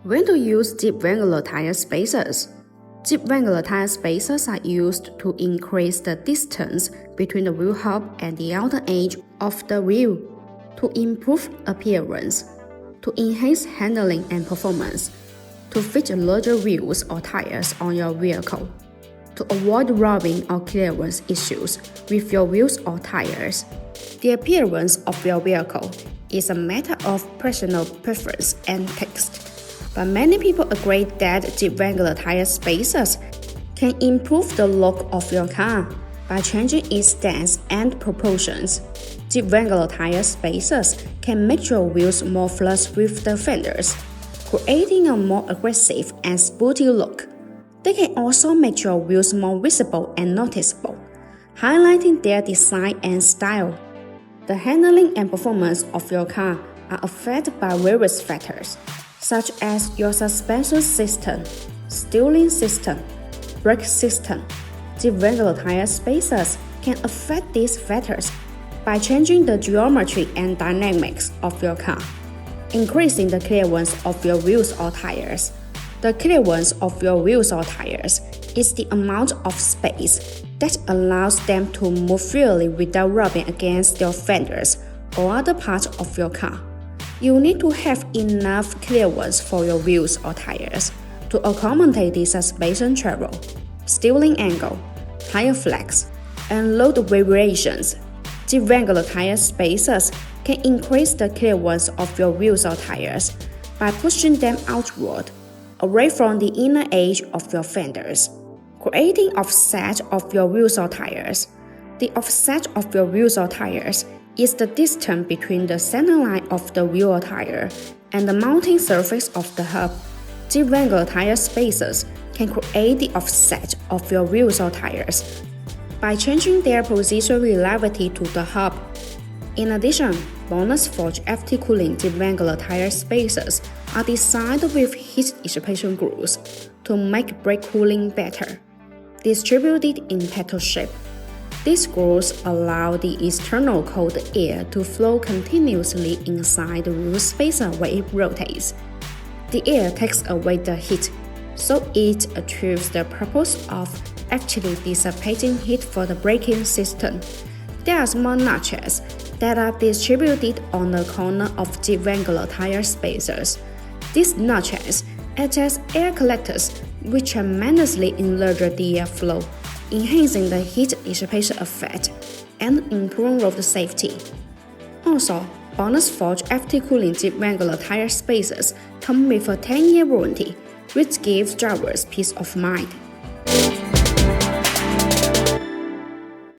When to use Jeep Wrangler tire spacers? Jeep Wrangler tire spacers are used to increase the distance between the wheel hub and the outer edge of the wheel, to improve appearance, to enhance handling and performance, to fit larger wheels or tires on your vehicle, to avoid rubbing or clearance issues with your wheels or tires. The appearance of your vehicle is a matter of personal preference and taste, but many people agree that Jeep Wrangler tire spacers can improve the look of your car by changing its stance and proportions. Jeep Wrangler tire spacers can make your wheels more flush with the fenders, creating a more aggressive and sporty look. They can also make your wheels more visible and noticeable, highlighting their design and style. The handling and performance of your car are affected by various factors, such as your suspension system, steering system, brake system. Jeep Wrangler tire spacers can affect these factors by changing the geometry and dynamics of your car, increasing the clearance of your wheels or tires. The clearance of your wheels or tires is the amount of space that allows them to move freely without rubbing against your fenders or other parts of your car. You need to have enough clearance for your wheels or tires to accommodate the suspension travel, steering angle, tire flex, and load variations. Jeep Wrangler tire spacers can increase the clearance of your wheels or tires by pushing them outward, away from the inner edge of your fenders, creating offset of your wheels or tires. The offset of your wheels or tires is the distance between the center line of the wheel or tire and the mounting surface of the hub. Jeep Wrangler tire spacers can create the offset of your wheels or tires by changing their position relatively to the hub. In addition, BONOSS Forged FT Cooling Jeep Wrangler tire spacers are designed with heat dissipation grooves to make brake cooling better, distributed in petal shape. These grooves allow the external cold air to flow continuously inside the wheel spacer when it rotates. The air takes away the heat, so it achieves the purpose of actually dissipating heat for the braking system. There are small notches that are distributed on the corner of Jeep Wrangler tire spacers. These notches act as air collectors, which tremendously enlarge the airflow, enhancing the heat dissipation effect and improving road safety. Also, BONOSS Forged FT Cooling Jeep Wrangler tire spacers come with a 10-year warranty, which gives drivers peace of mind.